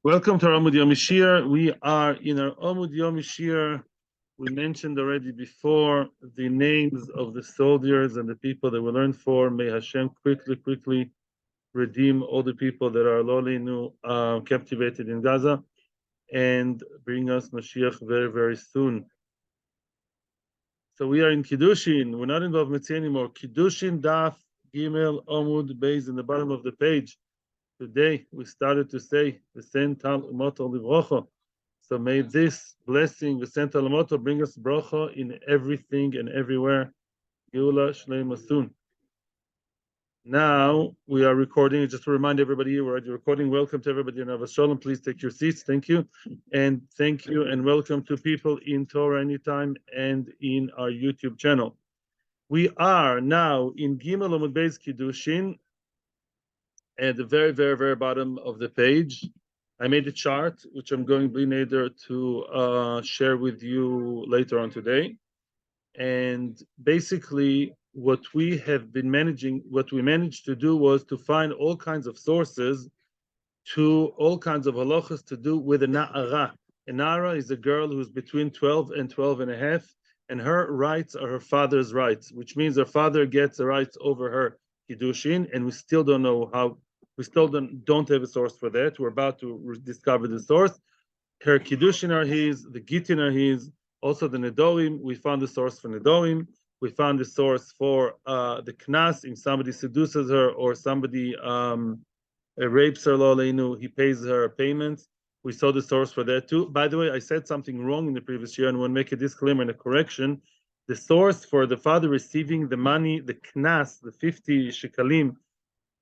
Welcome to our Amud Yomi Shiur. We are in our Amud Yomi Shiur. We mentioned already before the names of the soldiers and the people that we learned for. May Hashem quickly redeem all the people that are lolinu captivated in Gaza and bring us Mashiach very soon. So we are in Kiddushin. We're not involved with Mitzvah anymore. Kiddushin Daf Gimel Amud Beis in the bottom of the page. Today we started to say the Sental Moto Livrocha. So may this blessing, the Sental Moto, bring us bracha in everything and everywhere. Geula Shleima soon. Now we are recording. Just to remind everybody, we're already recording. Welcome to everybody in Avos Shalom. Please take your seats. Thank you, and welcome to people in Torah Anytime and in our YouTube channel. We are now in Gimel Amud Beis Kiddushin. At the very bottom of the page, I made a chart, which I'm going to share with you later on today. And basically, what we managed to do was to find all kinds of sources to all kinds of halachas to do with a naara. A naara is a girl who's between 12 and 12 and a half, and her rights are her father's rights, which means her father gets the rights over her Kiddushin, and we still don't know how. We still don't have a source for that. We're about to discover the source. Her Kiddushin are his, the Gittin are his, also the Nedoim. We found the source for Nedoim. We found the source for the Knas. If somebody seduces her or somebody rapes her, lo aleinu, he pays her payments. We saw the source for that too. By the way, I said something wrong in the previous year and I want to make a disclaimer and a correction. The source for the father receiving the money, the Knas, the 50 shekalim,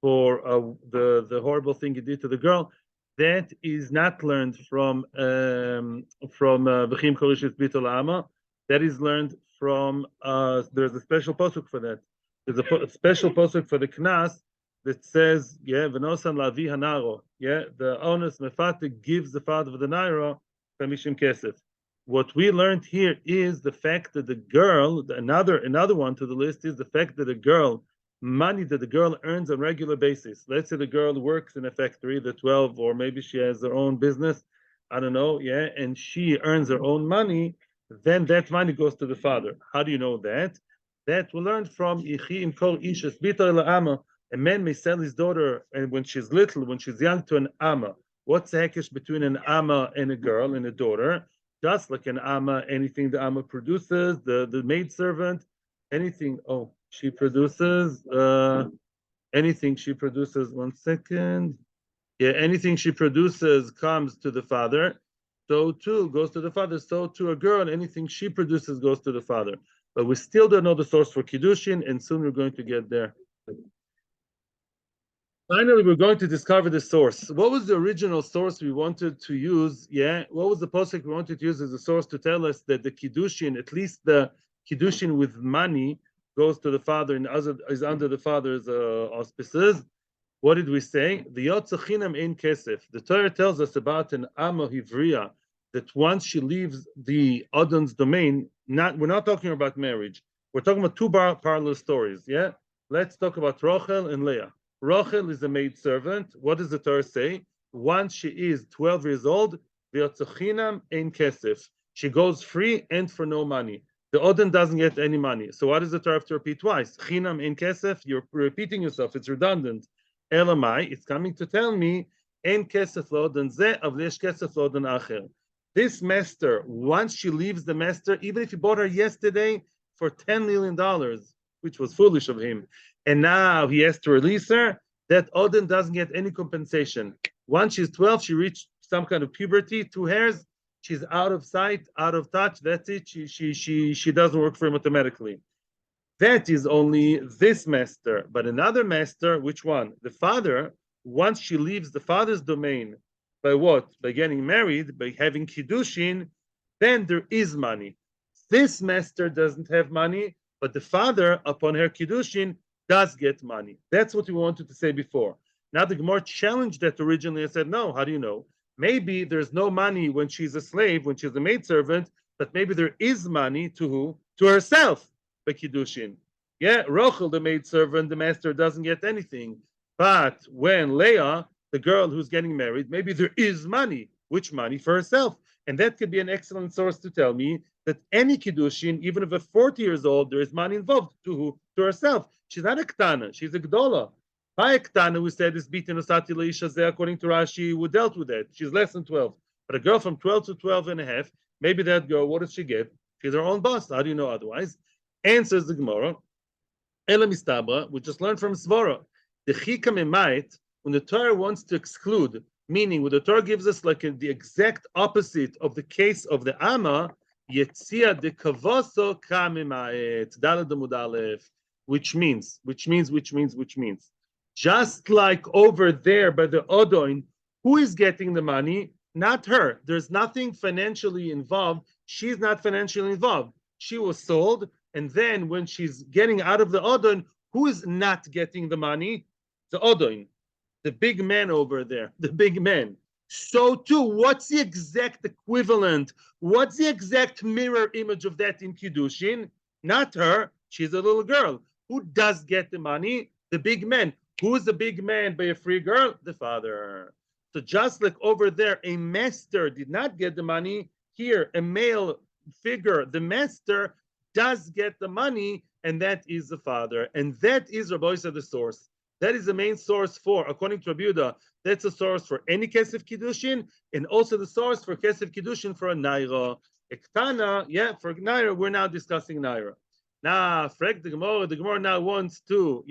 for the horrible thing he did to the girl, that is not learned from V'chim Korishis Bitol Ama. That is learned from there's a special pasuk for that. There's a special pasuk for the Knas that says, V'nosan lavi hanaro. The honest mefate gives the father of the naira kamishim kesef. What we learned here is the fact that the girl, another one to the list is the fact that the girl, money that the girl earns on a regular basis. Let's say the girl works in a factory, the 12, or maybe she has her own business, I don't know, and she earns her own money, then that money goes to the father. How do you know that? That we learned from Ichi im kol ishes bita ama. A man may sell his daughter, and when she's little, when she's young, to an ama. What's the heckish between an ama and a girl and a daughter? Just like an ama, anything the ama produces, the maidservant, anything. Oh, she produces anything she produces. 1 second. Anything she produces comes to the father. So too goes to the father. So to a girl, anything she produces goes to the father. But we still don't know the source for Kiddushin, and soon we're going to get there. Finally, we're going to discover the source. What was the original source we wanted to use? What was the pasuk we wanted to use as a source to tell us that the Kiddushin, at least the Kiddushin with money, goes to the father and is under the father's auspices? What did we say? The Yotzachinam ein kesef. The Torah tells us about an Amma Hivriya, that once she leaves the Adon's domain, we're not talking about marriage. We're talking about two parallel stories. Let's talk about Rochel and Leah. Rochel is a maidservant. What does the Torah say? Once she is 12 years old, v'yotzachinam ein kesef. She goes free and for no money. The Odin doesn't get any money. So why does the Torah have to repeat twice? Chinam ein kesef. You're repeating yourself. It's redundant. Elamai. It's coming to tell me ein kesef lo'odin ze avlesh kesef lo'odin acher. This master, once she leaves the master, even if he bought her yesterday for $10 million, which was foolish of him, and now he has to release her, that Odin doesn't get any compensation. Once she's 12, she reached some kind of puberty, 2 hairs, she's out of sight, out of touch, that's it, she doesn't work for him automatically. That is only this master. But another master, which one? The father, once she leaves the father's domain, by what? By getting married, by having Kiddushin, then there is money. This master doesn't have money, but the father, upon her Kiddushin, does get money. That's what we wanted to say before. Now the Gemara challenged that originally and said, no, how do you know? Maybe there's no money when she's a slave, when she's a maidservant, but maybe there is money to who? To herself, by Kiddushin. Rochel, the maidservant, the master doesn't get anything. But when Leah, the girl who's getting married, maybe there is money. Which money? For herself. And that could be an excellent source to tell me that any Kiddushin, even if a 40 years old, there is money involved. To who? To herself. She's not a Ktana, she's a Gdola. By a Ktana, who said is beaten Osati Leisha, according to Rashi, who dealt with that. She's less than 12. But a girl from 12 to 12 and a half, maybe that girl, what does she get? She's her own boss. How do you know otherwise? Answers the Gemara. Ela mistabra, we just learned from Svara. The chika memait, when the Torah wants to exclude, meaning when the Torah gives us like the exact opposite of the case of the Amma, yetzia de kavoso kamemait, dalad amud aleph, which means, just like over there by the Odoin, who is getting the money? Not her. There's nothing financially involved. She's not financially involved. She was sold. And then when she's getting out of the Odon, who is not getting the money? The Odon, the big man over there, the big man. So too, what's the exact equivalent? What's the exact mirror image of that in Kiddushin? Not her. She's a little girl. Who does get the money? The big man. Who is the big man by a free girl? The father. So just like over there, a master did not get the money, here a male figure, the master, does get the money, and that is the father. And that is Rabbi Yosef the source. That is the main source for, according to Rabbi Yehuda, that's a source for any Kesef Kiddushin, and also the source for Kesef Kiddushin for a Naira. Ektana, yeah, for Naira, we're now discussing Naira. Now, Frek the Gemara now wants to,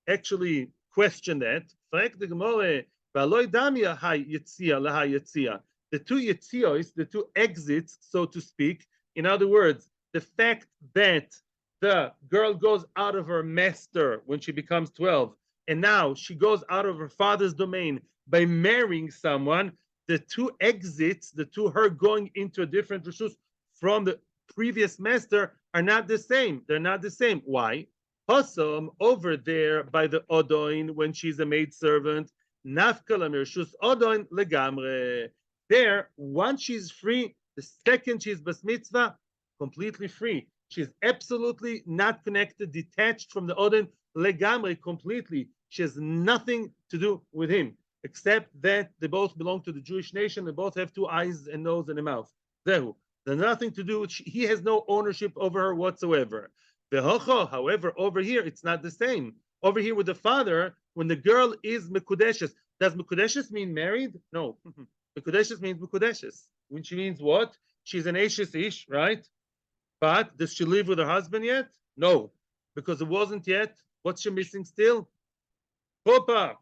actually question that. Frek the Gemara, V'aloi damia hai yetzia laha yetzia. The two yetzios, the two exits, so to speak, in other words, the fact that the girl goes out of her master when she becomes 12, and now she goes out of her father's domain by marrying someone, the two exits, the two her going into a different reshus from the previous master are not the same. They're not the same. Why? Hosom over there by the Odoin when she's a maidservant, Nafkala Mirshus Odoin legamre. There, once she's free, the second she's bas mitzvah, completely free. She's absolutely not connected, detached from the Odin, legamre, completely. She has nothing to do with him, except that they both belong to the Jewish nation. They both have two eyes and nose and a mouth. Zehu. There's nothing to do with, he has no ownership over her whatsoever. However, over here, it's not the same. Over here with the father, when the girl is mekudeshes, does mekudeshes mean married? No. Mekudeshes means mekudeshes. When she means what? She's an Ashes ish, right? But does she live with her husband yet? No, because it wasn't yet. What's she missing still? Chuppah.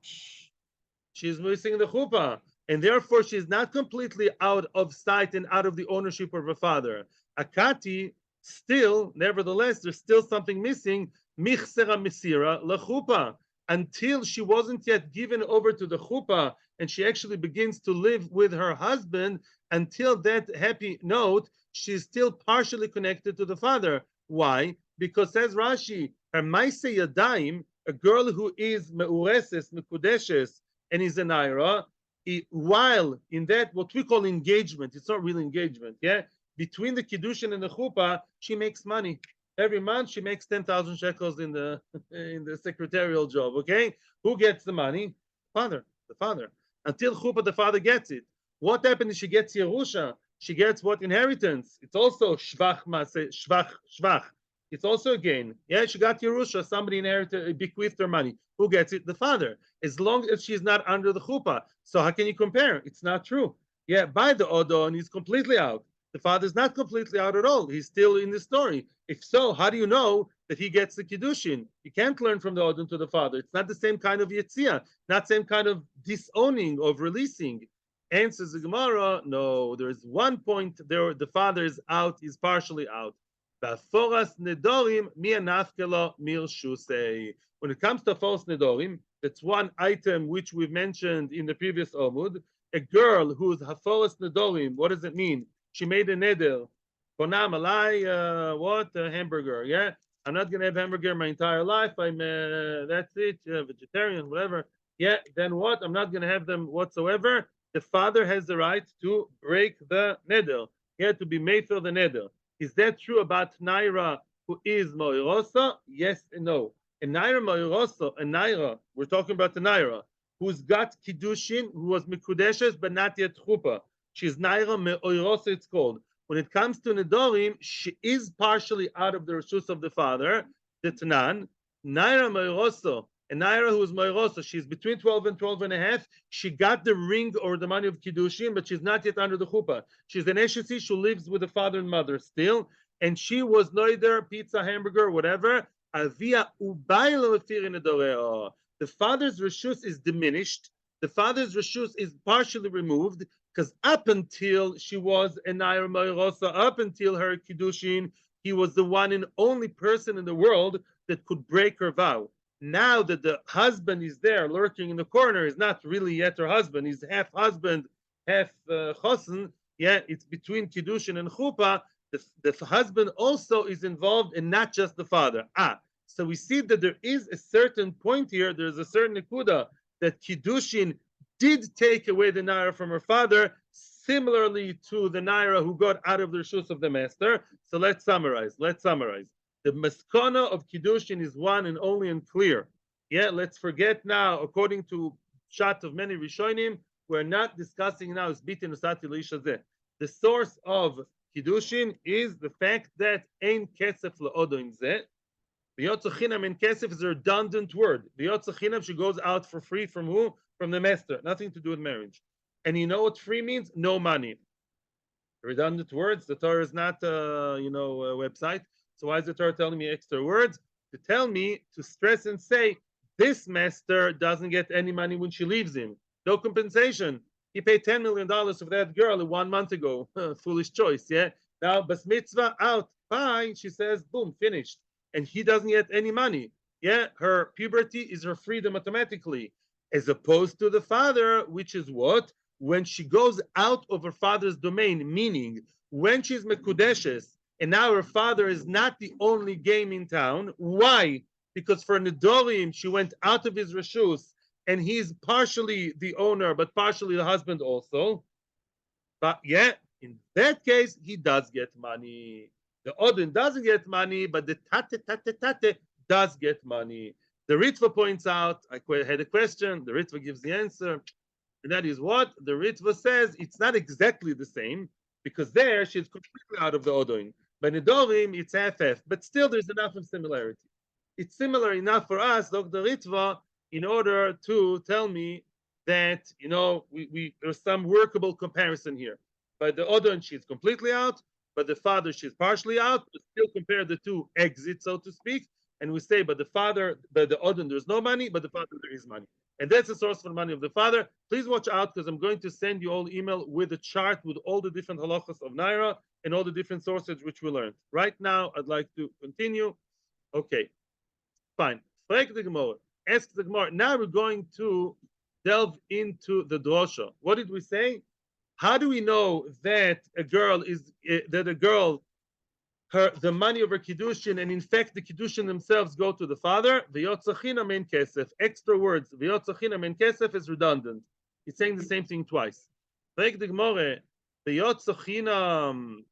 She's missing the chuppah. And therefore, she's not completely out of sight and out of the ownership of her father. Akati, still, nevertheless, there's still something missing. Michsera misira lechuppah. Until she wasn't yet given over to the chuppah and she actually begins to live with her husband, until that happy note, she's still partially connected to the father. Why? Because says Rashi, her maise yadayim, a girl who is meureses, mekudeshes, and is a naira, while in that what we call engagement, it's not really engagement, between the kiddushin and the chuppah, she makes money. Every month she makes 10,000 shekels in the secretarial job. Okay, who gets the money? The father. Until chuppah, the father gets it. What happens if she gets yerusha? She gets what? Inheritance. It's also shvach. It's also a gain. Yeah, she got yerusha. Somebody inherited, bequeathed her money. Who gets it? The father. As long as she's not under the chuppah. So how can you compare? It's not true. Yeah, by the odon, he's completely out. The father's not completely out at all. He's still in the story. If so, how do you know that he gets the Kiddushin? You can't learn from the Odin to the father. It's not the same kind of Yetzia, not same kind of disowning, of releasing. Answers the Gemara, no, there's one point there, the father is out, he's partially out. When it comes to false nedorim, that's one item which we've mentioned in the previous Amud. A girl who's haforas nedorim, what does it mean? She made a neder. Kona malai, a hamburger, yeah? I'm not going to have hamburger my entire life. That's it, vegetarian, whatever. Yeah, then what? I'm not going to have them whatsoever. The father has the right to break the neder. To be made for the neder. Is that true about Naira who is Moirosa? Yes and no. And Naira Moirosa, and Naira, we're talking about the Naira. who's got Kiddushin, who was Mikudeshes, but not yet Chuppah. She's Naira Me'oirosa, it's called. When it comes to Nedorim, she is partially out of the Rishus of the father, the Tanan. Naira Me'oirosa, and Naira who is Me'oirosa, she's between 12 and 12 and a half. She got the ring or the money of Kiddushin, but she's not yet under the Chuppah. She's an Eshesi, who lives with the father and mother still, and she was Noider, pizza, hamburger, whatever. Avia Ubayla Lefir Nedoreo. The father's reshus is diminished. The father's reshus is partially removed because up until she was a Naira Me'oirosa, up until her Kiddushin, he was the one and only person in the world that could break her vow. Now that the husband is there lurking in the corner, is not really yet her husband. He's half husband, half chosen. Yeah, it's between Kiddushin and Chuppah. The husband also is involved and not just the father. So we see that there is a certain point here, there's a certain nekuda that Kiddushin did take away the naira from her father, similarly to the naira who got out of the reshus of the master. So let's summarize. The maskana of Kiddushin is one and only and clear. Yeah, let's forget now, according to Shat of many Rishonim, we're not discussing now Isbitin Usati L'Ishazeh. The source of Kiddushin is the fact that Ein Kesef L'Odo Im Zeh. V'yotzachinam in kesef is a redundant word. V'yotzachinam, she goes out for free from who? From the master. Nothing to do with marriage. And you know what free means? No money. Redundant words. The Torah is not, a website. So why is the Torah telling me extra words? To tell me, to stress and say, this master doesn't get any money when she leaves him. No compensation. He paid $10 million for that girl 1 month ago. Foolish choice, yeah? Now, bas mitzvah, out. Bye. She says, boom, finished. And he doesn't get any money. Yeah, her puberty is her freedom automatically, as opposed to the father, which is what? When she goes out of her father's domain, meaning when she's mekudeshes, and now her father is not the only game in town. Why? Because for Nedorim, she went out of his reshus, and he's partially the owner, but partially the husband also. But yeah, in that case, he does get money. The Odin doesn't get money, but the tate does get money. The Ritva points out, I had a question, the Ritva gives the answer, and that is what? The Ritva says it's not exactly the same, because there she's completely out of the Odin. By Nedorim, it's half-half, but still there's enough of similarity. It's similar enough for us, Dr. Ritva, in order to tell me that, there's some workable comparison here. By the Odin, she's completely out. But the father, she's partially out, but still compare the two exits, so to speak. And we say, but the father, by the Odin, there's no money, but the father, there is money. And that's the source for the money of the father. Please watch out, because I'm going to send you all email with a chart with all the different halachas of Naira and all the different sources which we learned. Right now, I'd like to continue. Okay, fine. Ask the Gemara. Now we're going to delve into the drosha. What did we say? How do we know that the money of her kiddushin, and in fact the kiddushin themselves go to the father? V'yotzachina mein kesef. Extra words. V'yotzachina mein kesef is redundant. It's saying the same thing twice. V'ek the Gemara. V'yotzachina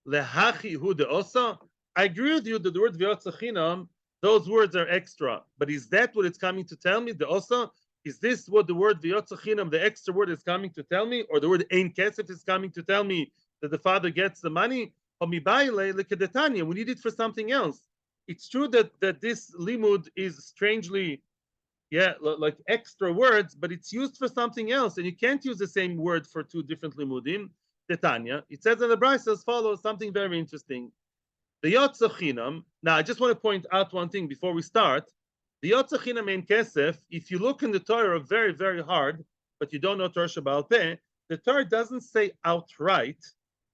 lehachi hu deosa. I agree with you that the word v'yotzachina, those words are extra. But is that what it's coming to tell me? The osa? Is this what the word v'yotzachinam, the extra word, is coming to tell me? Or the word ein kesef is coming to tell me that the father gets the money? We need it for something else. It's true that this limud is strangely, like extra words, but it's used for something else. And you can't use the same word for two different limudim. Tetanya. It says in the Brisa as follows, something very interesting. The yotzachinam. Now, I just want to point out one thing before we start. The Yotzachinam ein kesef, if you look in the Torah very, very hard, but you don't know Torah Shabbal Peh, the Torah doesn't say outright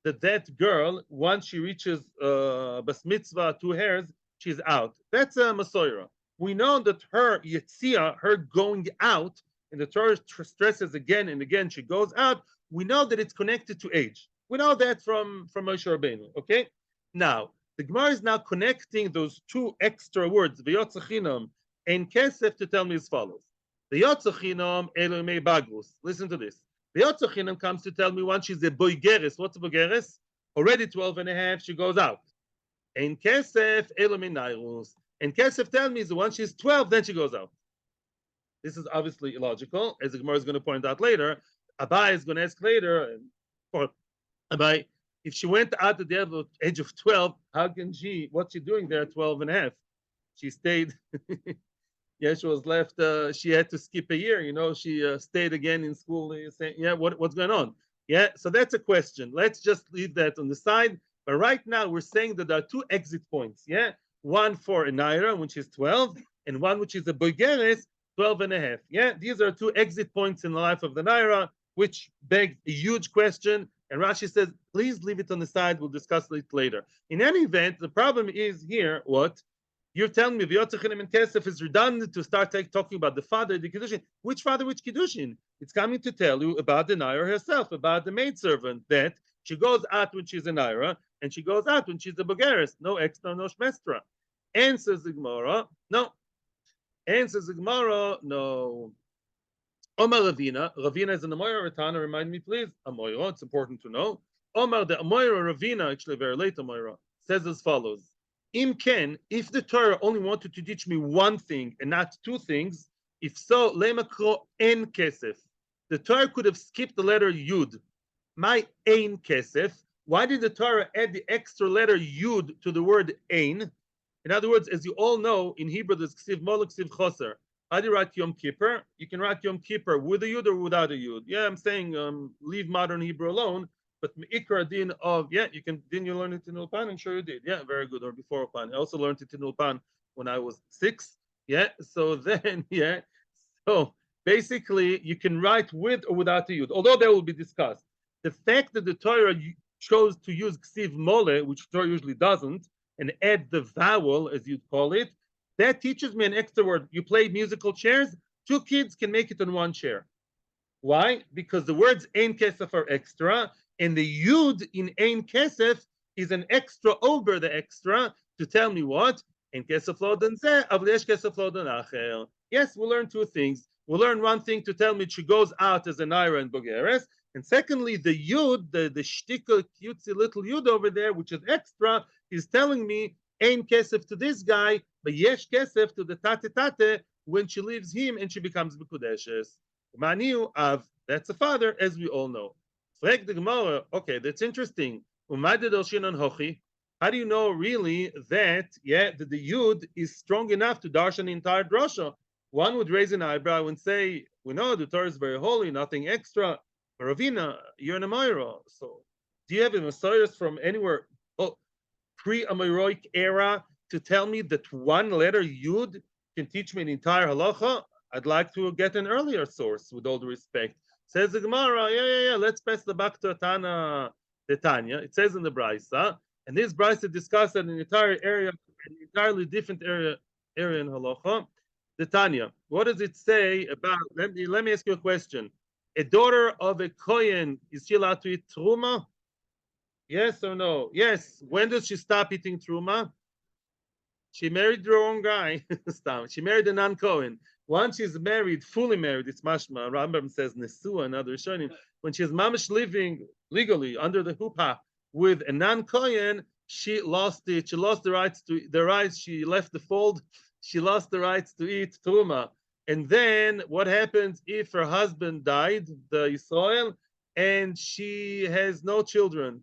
that girl, once she reaches bas mitzvah, 2 hairs, she's out. That's a Masoira. We know that her Yetzia, her going out, and the Torah stresses again and again, she goes out, we know that it's connected to age. We know that from Moshe Rabbeinu, okay? Now, the Gemara is now connecting those 2 extra words, V'yotzachinam, ein kesef, to tell me as follows. The Yotzachinam Elomei Bagrus. Listen to this. The Yotzachinam comes to tell me once she's a boigeres. What's a boigeres? Already 12 and a half, she goes out. Ein kesef Elomei naarus. And kesef tell me is once she's 12, then she goes out. This is obviously illogical, as the Gemara is going to point out later. Abai is going to ask later, or Abai, if she went out at the age of 12, how can she, what's she doing there at 12 and a half? She stayed, yeah, she was left, she had to skip a year, she stayed again in school, saying, yeah, what's going on? Yeah, so that's a question. Let's just leave that on the side. But right now, we're saying that there are two exit points, yeah? One for a naira, which is 12, and one which is a bogeres, 12 and a half. Yeah, these are two exit points in the life of the naira, which begs a huge question. And Rashi says, please leave it on the side. We'll discuss it later. In any event, the problem is here, what? You're telling me V'yotzechinim and Kesef is redundant to start talking about the father, the Kiddushin. Which father, which Kiddushin? It's coming to tell you about the naira herself, about the maidservant, that she goes out when she's a naira, and she goes out when she's a bogeres. No extra, no shmestra. Answers the Gemara, no. Answers the Gemara, no. Omar Ravina. Ravina is an Amoira Ratana. Remind me, please. Amoira, it's important to know. Omar, the Amoira Ravina, actually very late Amoira, says as follows. Im Ken, if the Torah only wanted to teach me one thing and not two things, if so, lemakro en kesef. The Torah could have skipped the letter Yud. My ein kesef. Why did the Torah add the extra letter Yud to the word ein? In other words, as you all know, in Hebrew there's ksiv mol, ksiv choser. How do you write Yom Kippur? You can write Yom Kippur with a Yud or without a Yud. Yeah, I'm saying leave modern Hebrew alone. But Ikra din of, yeah, didn't you learn it in Ulpan? I'm sure you did. Yeah, very good. Or before Ulpan. I also learned it in Ulpan when I was 6. Yeah, so then, yeah. So basically, you can write with or without the Yud, although that will be discussed. The fact that the Torah chose to use Ksiv Mole, which Torah usually doesn't, and add the vowel, as you'd call it, that teaches me an extra word. You play musical chairs, 2 kids can make it on 1 chair. Why? Because the words Ein Kesef are extra, and the Yud in Ein Kesef is an extra over the extra to tell me what? Ein Kesef lo dan zeh, avl yesh kesef lo dan acher. Yes, we'll learn 2 things. We'll learn one thing to tell me she goes out as a naira and bogeres, and secondly, the Yud, the shtika cutesy little Yud over there, which is extra, is telling me Ein Kesef to this guy, but yesh kesef to the tate when she leaves him and she becomes Mekudeshes. Maniu av, that's a father, as we all know. Frag the Gemara, okay, that's interesting. How do you know really that, yeah, that the Yud is strong enough to darshan the entire drasha? One would raise an eyebrow and say, we know the Torah is very holy, nothing extra. Ravina, you're an Amoira. So do you have a Messiah from anywhere pre-Amoiric era to tell me that one letter Yud can teach me an entire halacha? I'd like to get an earlier source, with all due respect. Says the Gemara, yeah, let's pass the back to Tana, the Tanya. It says in the Brisa, and this Brisa discussed an entire area, an entirely different area in halacha. The Tanya, what does it say about, let me ask you a question. A daughter of a Cohen, is she allowed to eat Terumah? Yes or no? Yes. When does she stop eating Terumah? She married the wrong guy. She married a non-Kohen. Once she's married, fully married, it's mashma. Rambam says Nesua and other Rishonim. When she's mamish living legally under the huppah with a non-Kohen, she lost it. She lost the rights. She left the fold. She lost the rights to eat Terumah. And then what happens if her husband died, the Israel, and she has no children?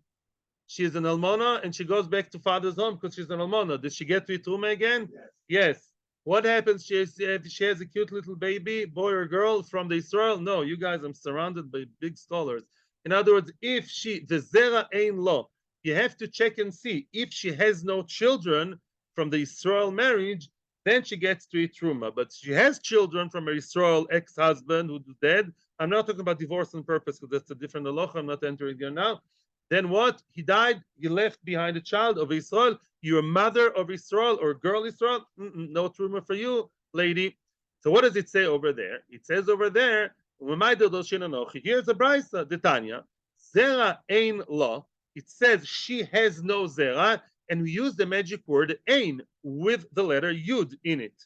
She's an almona and she goes back to father's home because she's an almona. Does she get to eat Terumah again? Yes. What happens? She has a cute little baby, boy or girl, from the Israel? No, you guys, I'm surrounded by big scholars. In other words, if she, the zera ein lo, you have to check and see if she has no children from the Israel marriage, then she gets to eat Terumah. But she has children from her Israel ex-husband who's dead. I'm not talking about divorce on purpose because that's a different halacha. I'm not entering there now. Then what? He died. He left behind a child of Israel. You're a mother of Israel or girl Israel. No Terumah for you, lady. So what does it say over there? It says over there, here's a brisa, the Tanya. Zera ein lo. It says she has no zera, and we use the magic word ein with the letter yud in it.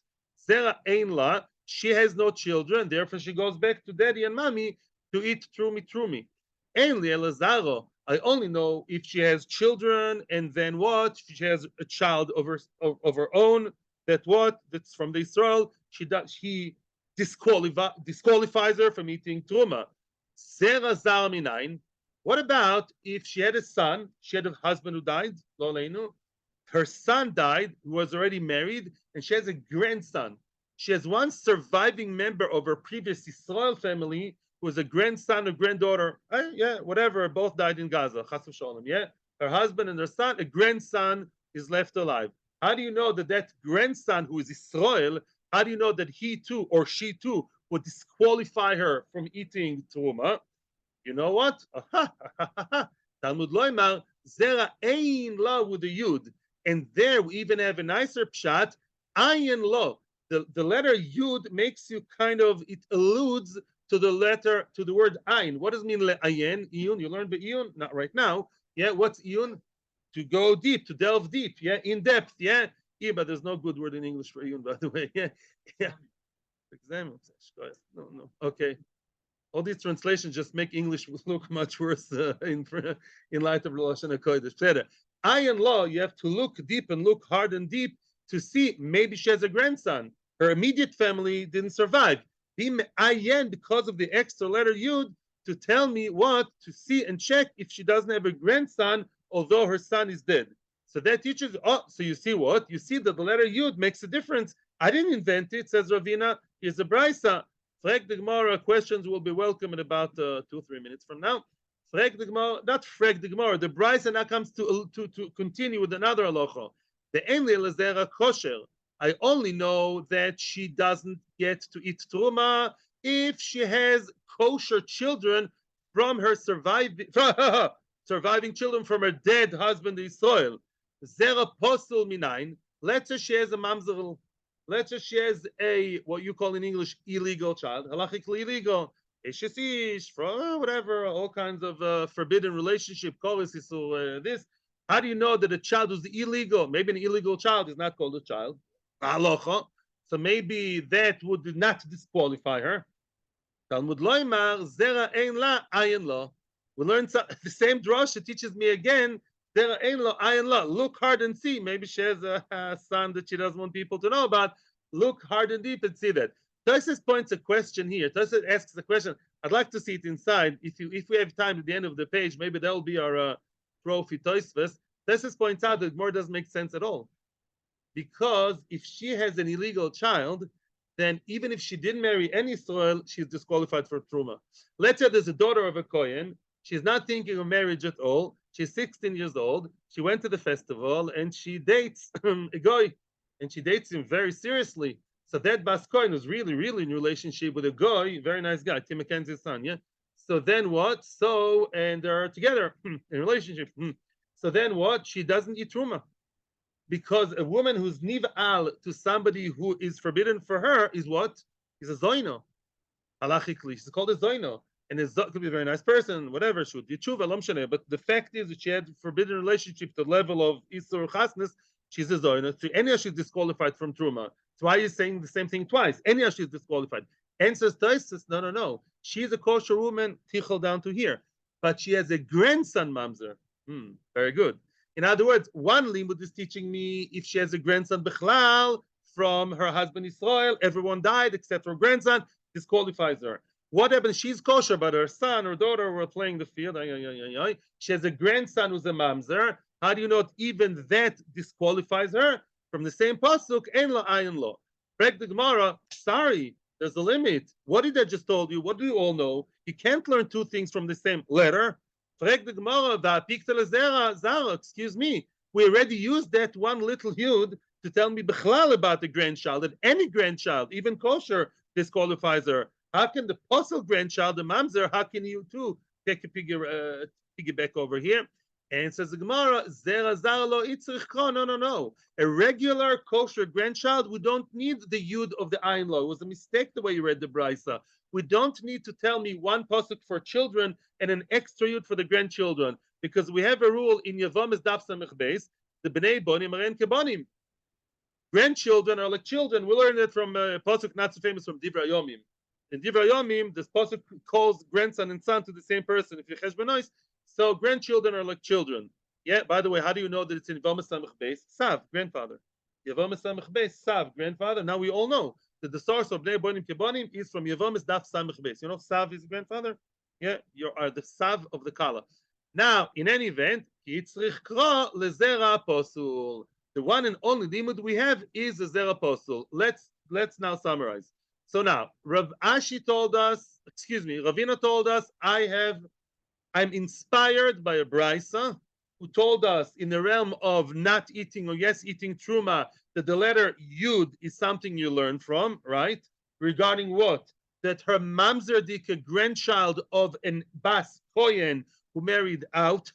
Zera ein la. She has no children, therefore she goes back to daddy and mommy to eat trumi. Ein li elazaro. I only know if she has children, and then what? If she has a child of her own. That's from the Israel. She disqualifies her from eating Terumah. Zera zar minayin. What about if she had a son, she had a husband who died, lo aleinu, her son died, who was already married, and she has a grandson. She has one surviving member of her previous Israel family who was a grandson or granddaughter. Yeah, whatever, both died in Gaza. Chas v'sholem, yeah? Her husband and her son, a grandson is left alive. How do you know that that grandson who is Israel, how do you know that he too or she too would disqualify her from eating Terumah? You know what? Talmud loymar, zera ein la with the yud. And there we even have a nicer pshat, ayin lo. The letter yud makes you kind of, it alludes to the letter, to the word ayin. What does it mean ayin? Iyun, you learned iyun? Not right now. Yeah, what's iyun? To go deep, to delve deep, yeah, in depth, yeah. Yeah, but there's no good word in English for iyun, by the way. Yeah, yeah. Examine. No. Okay. All these translations just make English look much worse in light of Rosh Hashanah. Ayin law, you have to look deep and look hard and deep to see maybe she has a grandson. Her immediate family didn't survive. Ayin, because of the extra letter yud, to tell me what, to see and check if she doesn't have a grandson, although her son is dead. So that teaches, so you see what? You see that the letter yud makes a difference. I didn't invent it, says Ravina. Here's a brisa. Frag the Gemara, questions will be welcome in about 2-3 minutes from now. Frag the Gemara, not frag the Gemara, the brisa now comes to continue with another halacha. The Enli Lazera kosher. I only know that she doesn't get to eat Terumah if she has kosher children from her surviving children from her dead husband Israel. Zera posel minayin. Let's say she has a mamzer. Let's say she has a, what you call in English, illegal child, halachically illegal, whatever, all kinds of forbidden relationship, this. How do you know that a child is illegal? Maybe an illegal child is not called a child. So maybe that would not disqualify her. Talmud loymar, zera ein la, ayin lo. We learn the same drasha teaches me again, zera ein lo, ayin lo. Look hard and see. Maybe she has a son that she doesn't want people to know about. Look hard and deep and see that. Tosfos points a question here. Tosfos asks a question. I'd like to see it inside. If we have time at the end of the page, maybe that will be our trophy Tosfos. Tosfos points out that more doesn't make sense at all. Because if she has an illegal child, then even if she didn't marry any soil, she's disqualified for Terumah. Let's say there's a daughter of a Cohen. She's not thinking of marriage at all. She's 16 years old. She went to the festival and she dates a guy. And she dates him very seriously. So that Bas Cohen was really, really in relationship with a guy, very nice guy, Tim McKenzie's son, yeah? So then what? And they're together in relationship. So then what? She doesn't eat Terumah. Because a woman who's niv'al to somebody who is forbidden for her is what? Is a zoino. Halachically, she's called a zoino. And it could be a very nice person, whatever, should yeshuva, lam shaneh. But the fact is that she had forbidden relationship to the level of isur chasness, she's a zoino. So anyhow, she's disqualified from Terumah. So why are you saying the same thing twice? Anyhow, she's disqualified. And says Tosfos, no. She's a kosher woman, tichel down to here. But she has a grandson, mamzer. Very good. In other words, one limud is teaching me if she has a grandson bichlal from her husband Israel, everyone died except her grandson, disqualifies her. What happens? She's kosher, but her son or daughter were playing the field. She has a grandson who's a mamzer. How do you know even that disqualifies her? From the same pasuk, ein la ayin lo. Break the Gemara, sorry, there's a limit. What did I just told you? What do you all know? You can't learn two things from the same letter. Excuse me, we already used that one little yud to tell me bichlal about the grandchild, that any grandchild, even kosher, disqualifies her. How can the possible grandchild, the mamzer, how can you too take a piggyback over here? And it says the Gemara, no. A regular kosher grandchild, we don't need the yud of the ayin law. It was a mistake the way you read the brisa. We don't need to tell me one pasuk for children and an extra yud for the grandchildren, because we have a rule in Yavam Daf Samech Beis, the bnei bonim aren kebonim. Grandchildren are like children. We learned it from a pasuk not so famous from Divrei Yomi. In Divrei Yomi, this pasuk calls grandson and son to the same person. If you cheshbonos, so grandchildren are like children. Yeah. By the way, how do you know that it's in Yavam Samech Beis? Sav, grandfather. Yavam Samech Beis, Sav, grandfather. Now we all know. that the source of Bnei Bonim Kebonim is from Yevomis Daf Samech Beis. You know, Sav is grandfather. Yeah, you are the Sav of the Kala. Now, in any event, Yitzrich Kro Lezera Apostle. The one and only limud we have is the Zera Apostle. Let's now summarize. So now, Rav Ashi told us, Ravina told us, I'm inspired by a brisa who told us in the realm of not eating or yes eating Terumah that the letter Yud is something you learn from, right? Regarding what? That her mamzerdik, a grandchild of an Bas Cohen who married out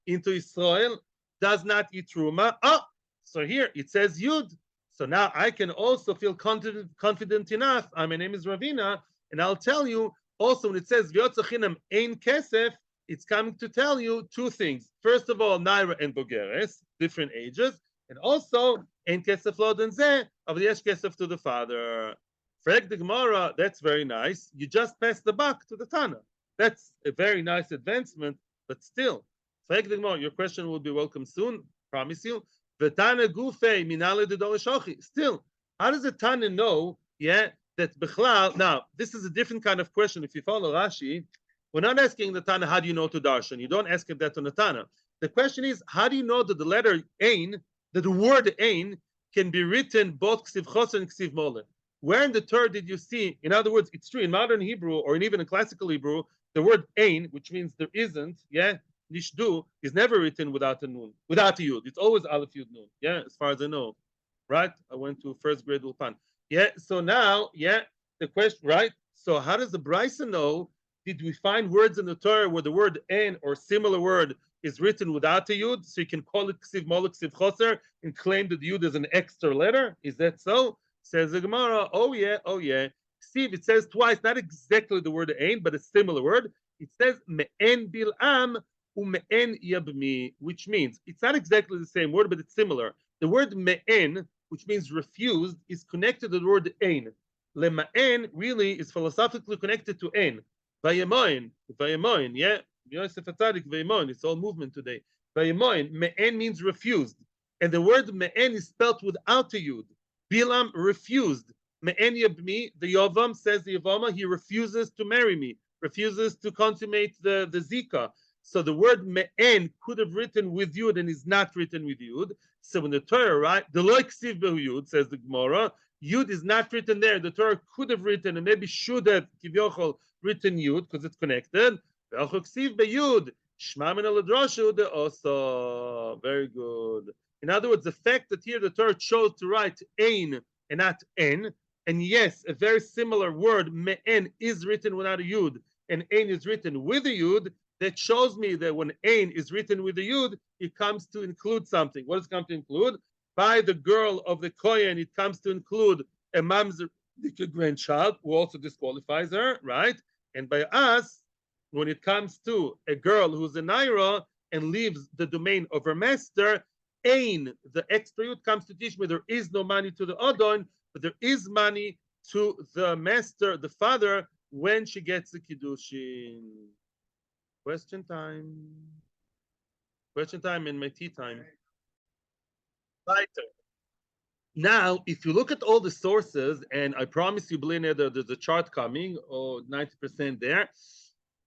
into Israel, does not eat Terumah. Oh, so here it says Yud. So now I can also feel confident enough. My name is Ravina, and I'll tell you also when it says V'yotzachinam ein kesef, it's coming to tell you two things. First of all, Naira and Bogeres, different ages, and also ein kesef lo den zeh, aber yesh kesef to the father. Frag the Gemara, that's very nice. You just passed the buck to the Tana. That's a very nice advancement, but still, Frag the Gemara, your question will be welcome soon, promise you. V'tana gufei minale de dorishochi. Still, how does the Tana know, that Bechlal, now, this is a different kind of question. If you follow Rashi, we're not asking the Tana, how do you know to darshan? You don't ask him that on the Tana. The question is, how do you know that the letter Ein, that the word Ein, can be written both Ksiv Chos and Ksiv Mole? Where in the Torah did you see, in other words, it's true, in modern Hebrew, or in even in classical Hebrew, the word Ein, which means there isn't, Nishdu, is never written without a nun, without a yud. It's always aleph yud nun. As far as I know, right? I went to first grade ulpan. So now, the question, right? So how does the Brisa know? Did we find words in the Torah where the word en or similar word is written without a yud, so you can call it ksiv molek ksiv choser and claim that the yud is an extra letter? Is that so? Says the Gemara. Oh yeah. Ksiv, it says twice, not exactly the word ein, but a similar word. It says me'en bil'am. Which means it's not exactly the same word, but it's similar. The word me'en, which means refused, is connected to the word ein. Lema'en really is philosophically connected to ein. Vayemoin, Yosef Atzadik, vayemoin. It's all movement today. Vayemoin, me'en means refused, and the word me'en is spelled without a yud. Bilam refused. Me'en yabmi, the Yavam says the Yavama, he refuses to marry me, refuses to consummate the zika. So the word me'en could have written with yud and is not written with yud. So when the Torah, right, the lo ksiv behu yud, says the Gemara, yud is not written there. The Torah could have written and maybe should have kivyochol written yud because it's connected. Ksiv beyud shma min al-drashu de oso. Very good. In other words, the fact that here the Torah chose to write ein and not en, and yes, a very similar word me'en is written without a yud and ein is written with a yud. That shows me that when ein is written with a yud, it comes to include something. What does it come to include? By the girl of the Cohen, it comes to include a mamzer, the grandchild, who also disqualifies her, right? And by us, when it comes to a girl who's a naira and leaves the domain of her master, ein, the extra yud, comes to teach me there is no money to the Adon, but there is money to the master, the father, when she gets the Kiddushin. Question time in my tea time. Now, if you look at all the sources, and I promise you, Blina, there's a chart coming, or 90% there.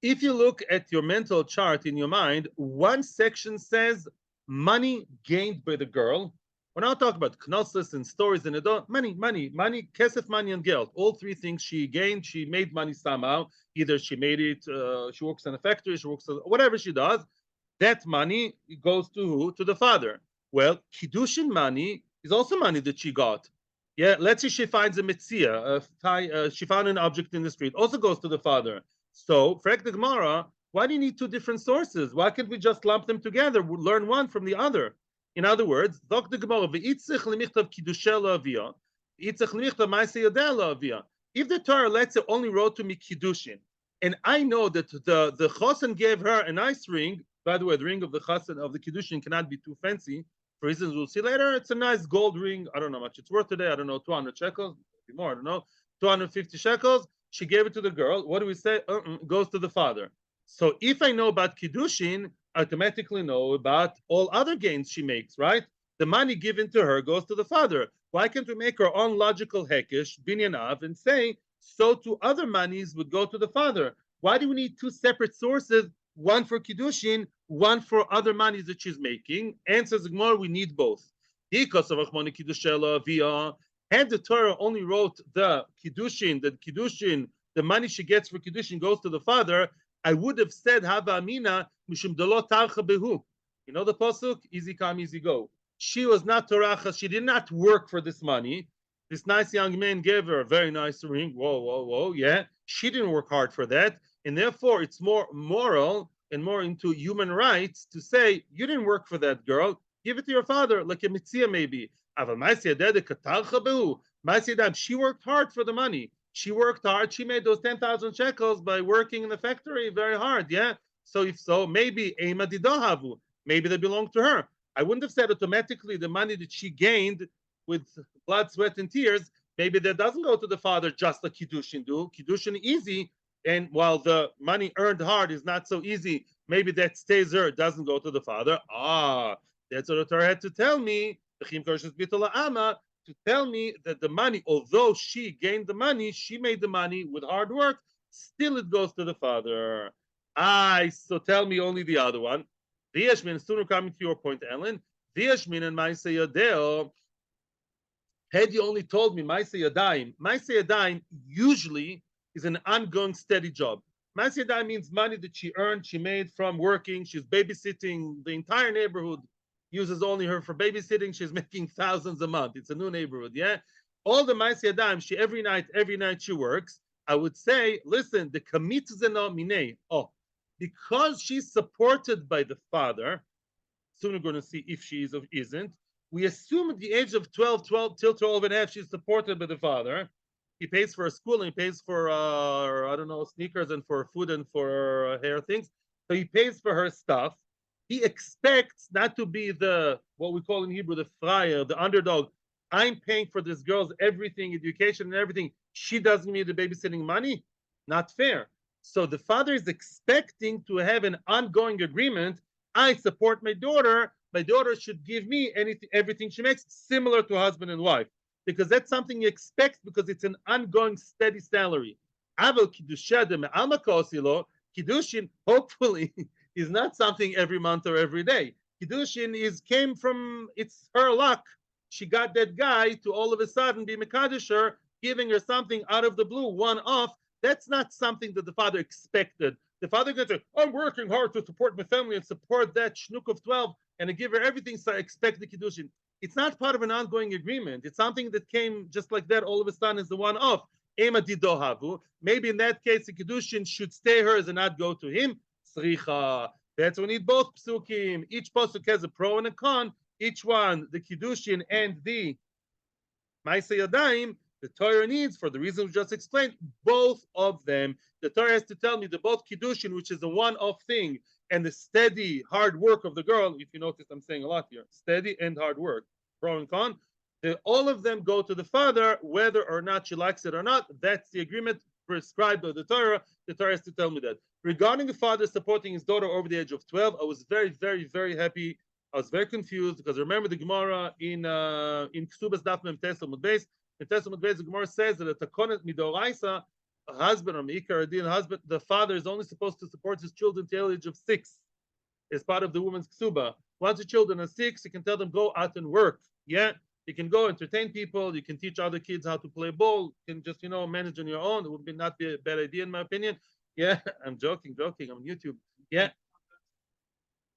If you look at your mental chart in your mind, one section says money gained by the girl. We're not talking about knossos and stories and money, kesef, money, and geld. All three things she gained, she made money somehow. Either she made it, she works in a factory, she works, whatever she does. That money goes to who? To the father. Well, Kiddushin money is also money that she got. Let's say she finds a metzia, she found an object in the street, also goes to the father. So, Frek the Gemara, why do you need two different sources? Why can't we just lump them together, learn one from the other? In other words, Dr. Gemara, if the Torah, let's say, only wrote to me Kiddushin, and I know that the Chosen gave her a nice ring, by the way, the ring of the Chosen of the Kiddushin cannot be too fancy, for reasons we'll see later, it's a nice gold ring, I don't know how much it's worth today, I don't know, 200 shekels, maybe more, I don't know, 250 shekels, she gave it to the girl, what do we say? Goes to the father. So if I know about Kiddushin, I automatically know about all other gains she makes, right? The money given to her goes to the father. Why can't we make our own logical hekesh, binyanav, and say, so to other monies would go to the father? Why do we need two separate sources, one for Kiddushin, one for other monies that she's making? Answers Gemara, we need both. Because of Achmoni Kiddushela via, had the Torah only wrote the Kiddushin, the money she gets for Kiddushin goes to the father, I would have said, Hava Amina, Mishum Delo Tarcha Behu. You know the Pasuk? Easy come, easy go. She was not Toracha, she did not work for this money. This nice young man gave her a very nice ring. Whoa, whoa, whoa, yeah. She didn't work hard for that. And therefore, it's more moral and more into human rights to say, you didn't work for that girl, give it to your father, like a mitzvah maybe. She worked hard for the money. She worked hard. She made those 10,000 shekels by working in the factory very hard. Yeah. So if so, maybe Ema Didohavu, maybe they belong to her. I wouldn't have said automatically the money that she gained with blood, sweat, and tears, maybe that doesn't go to the father just like Kiddushin do. Kiddushin easy, and while the money earned hard is not so easy, maybe that stays there, it doesn't go to the father. That's what the Torah had to tell me, to tell me that the money, although she gained the money, she made the money with hard work, still it goes to the father. So tell me only the other one. V'yashmin, sooner coming to your point, Ellen. V'yashmin and Maaseh Yadel. Had you only told me Maaseh Yadayim usually is an ongoing steady job. Maaseh Yadayim means money that she earned, she made from working. She's babysitting the entire neighborhood. Uses only her for babysitting. She's making thousands a month. It's a new neighborhood, yeah. All the Maaseh Yadayim, she every night she works. I would say, listen, the kamitzeno minei. Because she's supported by the father, soon we're going to see if she is or isn't. We assume at the age of 12 till 12 and a half, she's supported by the father. He pays for her school and he pays for, I don't know, sneakers and for food and for hair things. So he pays for her stuff. He expects not to be the, what we call in Hebrew, the friar, the underdog. I'm paying for this girl's everything, education and everything. She doesn't need the babysitting money. Not fair. So the father is expecting to have an ongoing agreement. I support my daughter. My daughter should give me everything she makes, similar to husband and wife, because that's something he expects because it's an ongoing steady salary. Kiddushin, hopefully, is not something every month or every day. Kiddushin came from, it's her luck. She got that guy to all of a sudden be Mekadisher, giving her something out of the blue, one off. That's not something that the father expected. The father going to say, I'm working hard to support my family and support that shnuk of 12 and I give her everything, so I expect the Kiddushin. It's not part of an ongoing agreement. It's something that came just like that all of a sudden as the one-off. Ema didohavu. Maybe in that case, the Kiddushin should stay hers and not go to him. Sricha. That's when we need both psukim. Each pasuk has a pro and a con. Each one, the Kiddushin and the Maaseh Yadayim, the Torah needs, for the reasons we just explained, both of them. The Torah has to tell me that both Kiddushin, which is a one-off thing, and the steady hard work of the girl, if you notice I'm saying a lot here, steady and hard work, pro and con, all of them go to the father, whether or not she likes it or not. That's the agreement prescribed by the Torah. The Torah has to tell me that. Regarding the father supporting his daughter over the age of 12, I was very, very, very happy. I was very confused because remember the Gemara in Ksubas Daf Mem Tes Amud Beis. In Tes Amud Beis, the Gemara says that a takonet midoraisa, a husband or meikar adin husband, the father is only supposed to support his children till the age of 6, as part of the woman's ksuba. Once the children are 6, you can tell them go out and work. Yeah, you can go entertain people. You can teach other kids how to play ball. You can just manage on your own. It would not be a bad idea in my opinion. Yeah, I'm joking. I'm on YouTube. Yeah.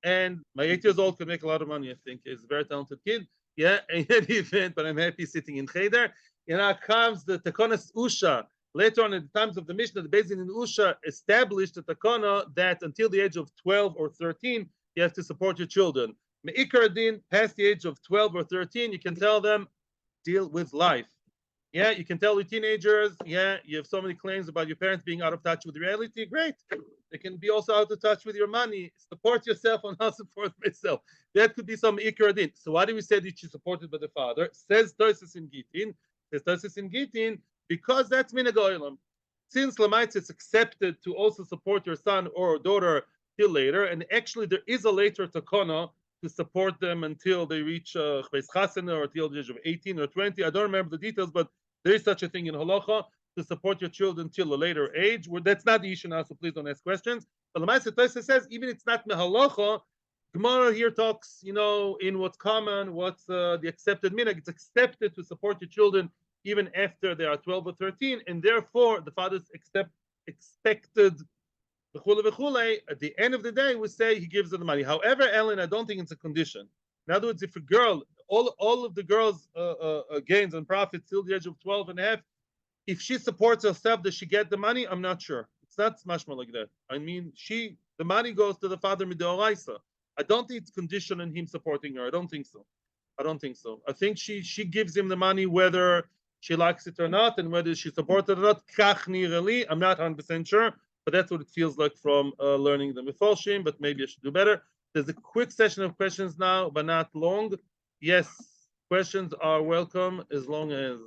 And my 8 years old could make a lot of money, I think. He's a very talented kid. Yeah, in any event, but I'm happy sitting in Cheder. Comes the Takonas Usha. Later on, in the times of the Mishnah, the Beis Din in Usha established the Takona that until the age of 12 or 13, you have to support your children. Me'ikar Din, past the age of 12 or 13, you can tell them, deal with life. Yeah, you can tell your teenagers, yeah, you have so many claims about your parents being out of touch with reality. Great. They can be also out of touch with your money. Support yourself and I'll support myself. That could be some Ikar Din. So why do we say that she's supported by the father? Says Tosis in Gitin, because that's Minhag Olam. Since Lamaitz it's accepted to also support your son or daughter till later, and actually there is a later takana to support them until they reach Chbeis Chasana or until the age of 18 or 20. I don't remember the details, but there is such a thing in halacha to support your children till a later age. That's not the issue now, so please don't ask questions. But the Maaseh Tosha says even it's not mehalacha. Gemara here talks, in what's common, what's the accepted minhag. It's accepted to support your children even after they are 12 or 13, and therefore the fathers expected. At the end of the day, we say he gives her the money. However, Ellen, I don't think it's a condition. In other words, if a girl, all of the girls' gains and profits till the age of 12 and a half, if she supports herself, does she get the money? I'm not sure. It's not mashma like that. I mean, the money goes to the father midoraisa. I don't think it's conditioned on him supporting her. I don't think so. I think she gives him the money whether she likes it or not, and whether she supports it or not. Kach nirali. I'm not 100% sure, but that's what it feels like from learning the Mefarshim, but maybe I should do better. There's a quick session of questions now, but not long. Yes, questions are welcome as long as...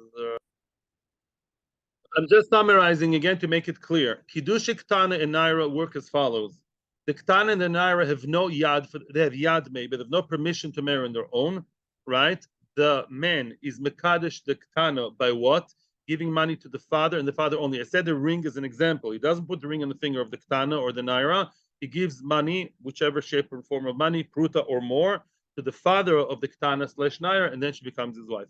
I'm just summarizing again to make it clear. Kiddush Ktana and Naira work as follows. The Ktana and the Naira have no yad, they have yad made, but they have no permission to marry on their own, right? The man is Mekadesh the Ktana by what? Giving money to the father, and the father only. I said the ring is an example. He doesn't put the ring on the finger of the Ktana or the Naira. He gives money, whichever shape or form of money, pruta or more, to the father of the Ktana / Naira, and then she becomes his wife.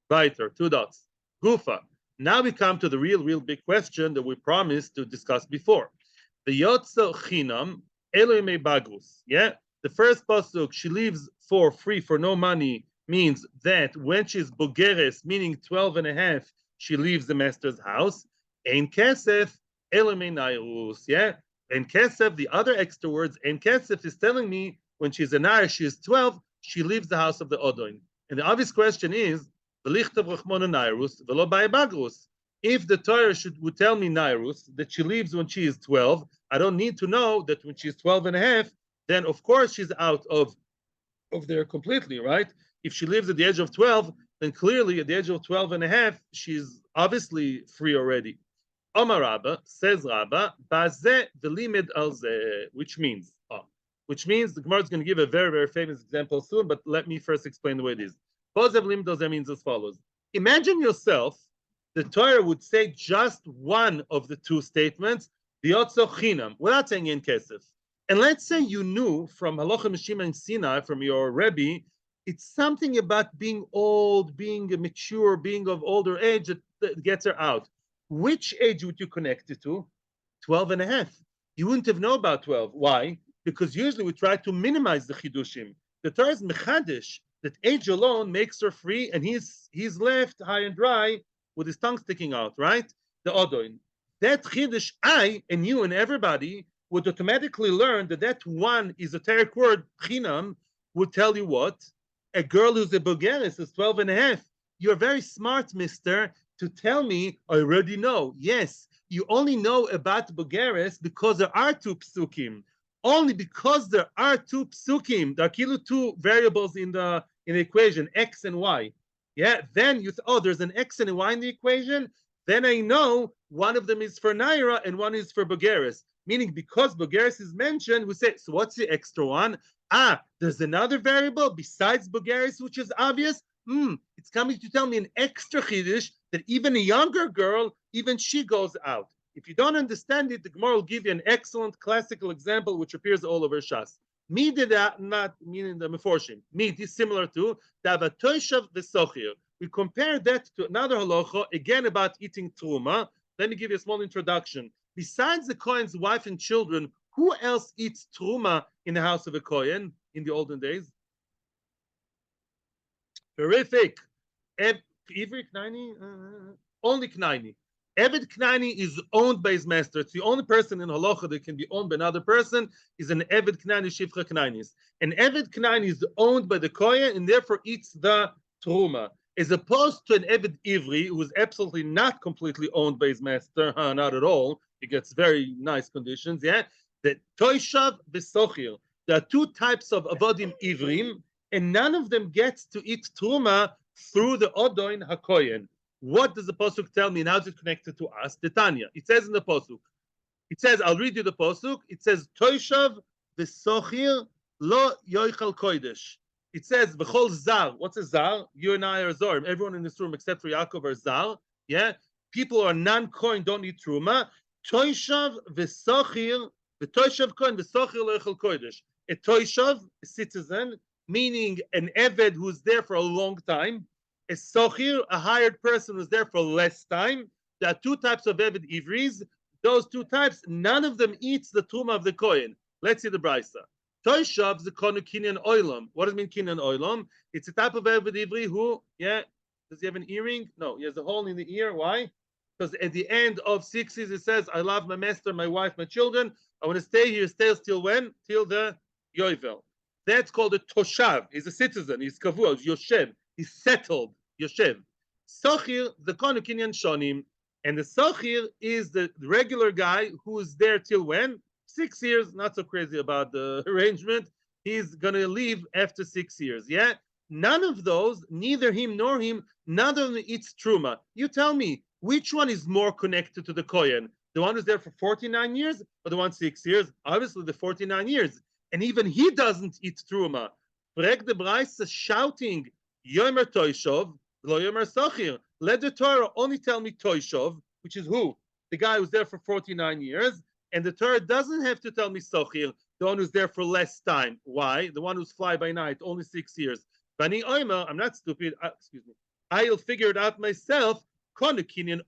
Weiter, 2 dots. Gufa. Now we come to the real big question that we promised to discuss before. The Yotza Chinam, Elohim Bagus. Yeah? The first pasuk, she leaves for free, for no money, means that when she's Bogeres, meaning 12 and a half, she leaves the master's house. Ein Kesef, Elohim naarus. Yeah? Ein Kesef, the other extra words, Ein Kesef is telling me when she's a naarus, she is 12, she leaves the house of the Odoin. And the obvious question is, if the Torah would tell me naarus, that she leaves when she is 12, I don't need to know that when she's 12 and a half, then of course she's out of there completely, right? If she leaves at the age of 12, then clearly at the age of 12 and a half, she's obviously free already. Omar Rabba, says Rabba, Bazeh v'limed al zeh, which means the Gemara is going to give a very, very famous example soon, but let me first explain the way it is. Pozev limdo means as follows. Imagine yourself, the Torah would say just one of the two statements, V'yotzo chinam, without saying in kesef. And let's say you knew from Halacha Mishima and Sinai, from your Rebbe, it's something about being old, being mature, being of older age that gets her out. Which age would you connect it to? 12 and a half. You wouldn't have known about 12. Why? Because usually we try to minimize the chidushim. The Torah is mechadesh, that age alone makes her free, and he's left high and dry with his tongue sticking out, right? The Odoin. That Chiddush, I and you and everybody would automatically learn that one esoteric word, Chinam, would tell you what? A girl who's a Bulgaris is 12 and a half. You're very smart, mister, to tell me, I already know. Yes, you only know about Bulgaris because there are 2 psukim. Only because there are 2 psukim, there are 2 variables in the equation, x and y. Yeah, then you there's an x and a y in the equation. Then I know one of them is for Naira and one is for Bogeres. Meaning because Bogeres is mentioned, we say, so what's the extra one? There's another variable besides Bogeres, which is obvious. It's coming to tell me an extra chiddush that even a younger girl, even she goes out. If you don't understand it, the Gemara will give you an excellent classical example which appears all over Shas. Me did that, not meaning the Meforshim. Me is similar to Davatoishav v'Sochir. We compare that to another halacha, again about eating Terumah. Let me give you a small introduction. Besides the Cohen's wife and children, who else eats Terumah in the house of a Cohen in the olden days? Terrific. Ivri Knaini? Only Knaini. Eved Knani is owned by his master. It's the only person in halacha that can be owned by another person is an Eved Knani Shivcha Knanis. An Eved Knani is owned by the Kohen and therefore eats the Terumah. As opposed to an Eved Ivri who is absolutely not completely owned by his master, not at all. He gets very nice conditions, yeah. The Toishav v'Sochir. There are 2 types of Avodim Ivrim, and none of them gets to eat Terumah through the Odoin HaKoyen. What does the Pasuk tell me and how is it connected to us? The Tanya. It says in the Pasuk. It says, I'll read you the Pasuk. It says, Toishav v'Sochir Lo yoichal kodesh. It says v'chol zar. What's a zar? You and I are zarim. Everyone in this room except for Yaakov are zar. Yeah, people who are non-Kohen don't eat truma. Toishav v'sochir v'toishav Kohen v'sochir lo yochal kodesh. A toishav, a citizen, meaning an eved who's there for a long time. A sochir, a hired person who's there for less time. There are two types of eved ivris. Those two types, none of them eats the truma of the Kohen. Let's see the brisa. Toishav the konu kinyan oilam. What does it mean kinyan oilam? It's a type of eved ivri who, yeah, does he have an earring? No, he has a hole in the ear. Why? Because at the end of 6 years, it says, I love my master, my wife, my children. I want to stay here. Stays till when? Till the Yovel. That's called a toshav. He's a citizen. He's kavua. He's yoshev. He's settled. Yoshev. Sochir, the konu kinyan shonim. And the sochir is the regular guy who is there till when? 6 years. Not so crazy about the arrangement. He's going to leave after 6 years. Yeah? None of those, neither him nor him, none of them eats truma. You tell me, which one is more connected to the Kohen? The one who's there for 49 years or the one 6 years? Obviously, the 49 years. And even he doesn't eat truma. Brek the Bryce is shouting, Yomer Toishov, Lo Yomer Sochir. Let the Torah only tell me Toishov, which is who? The guy who's there for 49 years. And the Torah doesn't have to tell me Sochir, the one who's there for less time. Why? The one who's fly by night, only 6 years. Bani Oima, I'm not stupid, excuse me. I'll figure it out myself. The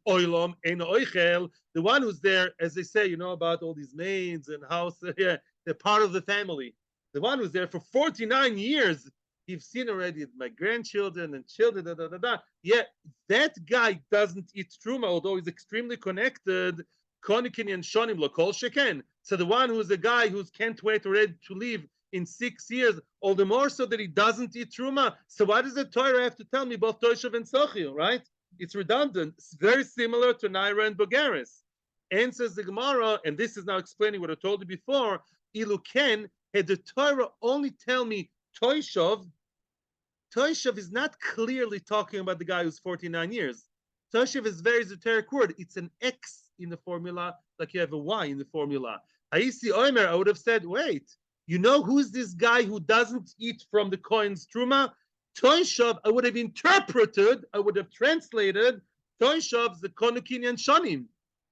one who's there, as they say, you know about all these maids and house, yeah, they're part of the family. The one who's there for 49 years, you've seen already my grandchildren and children, da, da, da, da. Yeah, that guy doesn't eat truma, although he's extremely connected. So the one who's the guy who can't wait already to leave in 6 years, all the more so that he doesn't eat truma. So why does the Torah have to tell me both Toshav and Sochir, right? It's redundant. It's very similar to Naira and Bogeres. And says the Gemara, and this is now explaining what I told you before, Ilu Ken, had the Torah only tell me Toshav, Toshav is not clearly talking about the guy who's 49 years. Toshav is a very esoteric word. It's an X in the formula, like you have a Y in the formula. Haisi Omer, I would have said, wait, you know who's this guy who doesn't eat from the Kohen's Terumah? Toishav, I would have interpreted, I would have translated Toishav's the Konukin and Shanim.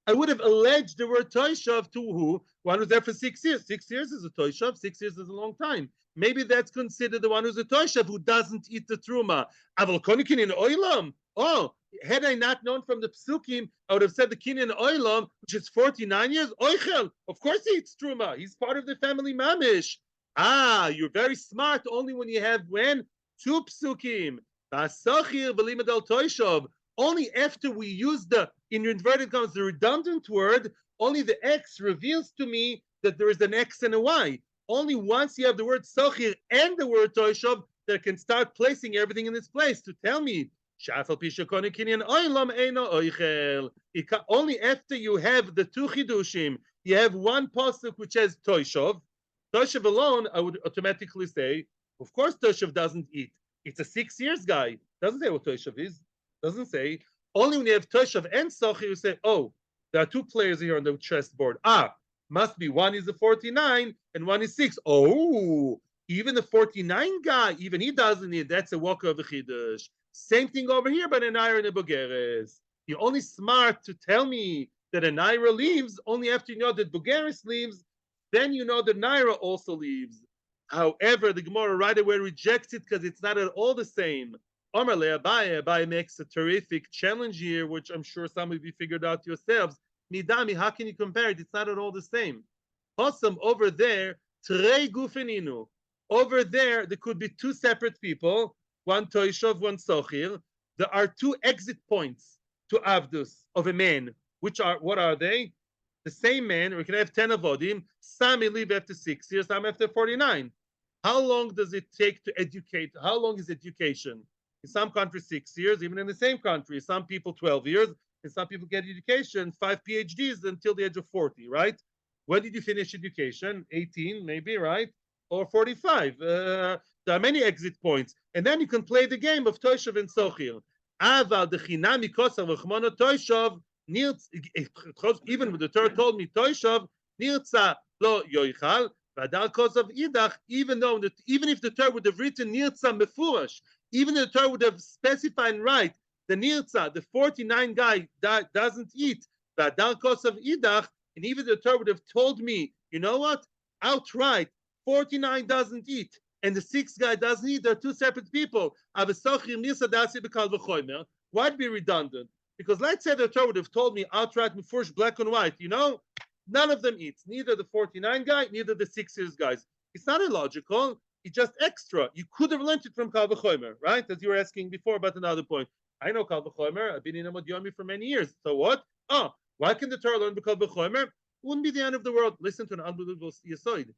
I would have alleged the word Toishav to who? One who's there for 6 years. 6 years is a Toishav, 6 years is a long time. Maybe that's considered the one who's a Toishav who doesn't eat the Terumah. Aval Konukin in Oilam. Oh, had I not known from the Psukim, I would have said the Kinyan Oilam, which is 49 years. Oichel, of course he eats Terumah. He's part of the family Mamish. Ah, you're very smart only when you have when? 2 psukim. Only after we use the, in inverted commas, the redundant word, only the X reveals to me that there is an X and a Y. Only once you have the word sochir and the word toishav, that can start placing everything in its place to tell me. Only after you have the 2 chidushim, you have one pasuk which has toishav. Toishav alone, I would automatically say, of course, Toshav doesn't eat. It's a 6 years guy. Doesn't say what Toshav is. Doesn't say. Only when you have Toshav and Sochi, you say, oh, there are 2 players here on the chessboard. Ah, must be one is a 49 and one is 6. Oh, even the 49 guy, even he doesn't eat. That's a walker of the Chiddush. Same thing over here, but an Naira and a Bogeres. You're only smart to tell me that a Naira leaves only after you know that Bogeres leaves. Then you know that Naira also leaves. However, the Gemara right away rejects it because it's not at all the same. Omar le Abaye, Abaye makes a terrific challenge here, which I'm sure some of you figured out yourselves. Midami, how can you compare it? It's not at all the same. Possum over there, Trei Gufeninu. Over there could be 2 separate people, one Toishov, one Sochir. There are 2 exit points to Avdus of a man. Which are, what are they? The same man, we can have 10 avodim. Some may leave after 6 years, some after 49. How long does it take to educate? How long is education? In some countries, 6 years, even in the same country. Some people, 12 years, and some people get education, 5 PhDs until the age of 40, right? When did you finish education? 18, maybe, right? Or 45. There are many exit points. And then you can play the game of Toishav and Sochir. Aval dechinami kosav v'chmono Toishav, even when the Torah told me Toishav, nirtza lo yoichal, V'adal kosav idach, even if the Torah would have written nirtza mefurash, even if the Torah would have specified and right, the nirtza, the 49 guy that doesn't eat, v'adal kosav idach, and even the Torah would have told me, you know what, outright, 49 doesn't eat, and the 6th guy doesn't eat. They're two separate people. Why'd be redundant? Because let's say the Torah would have told me outright, first black and white, none of them eats. Neither the 49 guy, neither the 6 years guys. It's not illogical. It's just extra. You could have learned it from Kal V'chomer, right? As you were asking before about another point. I know Kal V'chomer. I've been in Amud Yomi for many years. So what? Oh, why can the Torah learn Kal V'chomer? Wouldn't be the end of the world. Listen to an unbelievable Yesod.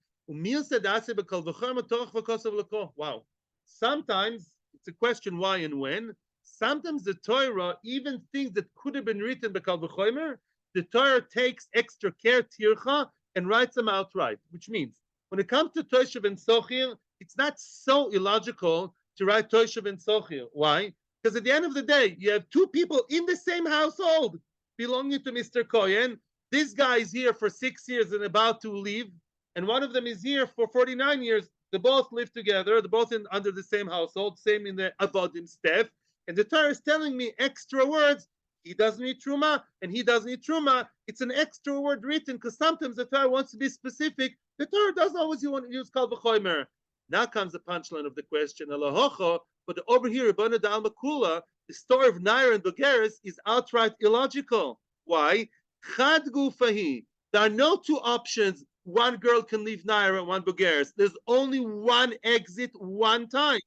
Wow. Sometimes it's a question why and when. Sometimes the Torah, even things that could have been written by Kal V'chomer, the Torah takes extra care, tircha, and writes them outright. Which means, when it comes to Toshav and Sochir, it's not so illogical to write Toshav and Sochir. Why? Because at the end of the day, you have two people in the same household belonging to Mr. Cohen. This guy is here for 6 years and about to leave, and one of them is here for 49 years. They both live together. They're both under the same household, same in the avodim staff. And the Torah is telling me extra words. He doesn't need Terumah, and he doesn't need Terumah. It's an extra word written because sometimes the Torah wants to be specific. The Torah doesn't always want to use Kal V'chomer. Now comes the punchline of the question. But over here, Rebbeinu D'Alma Kula, the story of Nair and Bogeres is outright illogical. Why? Chad gufahi. There are no two options. One girl can leave Nair and one Bogeres. There's only one exit, one time.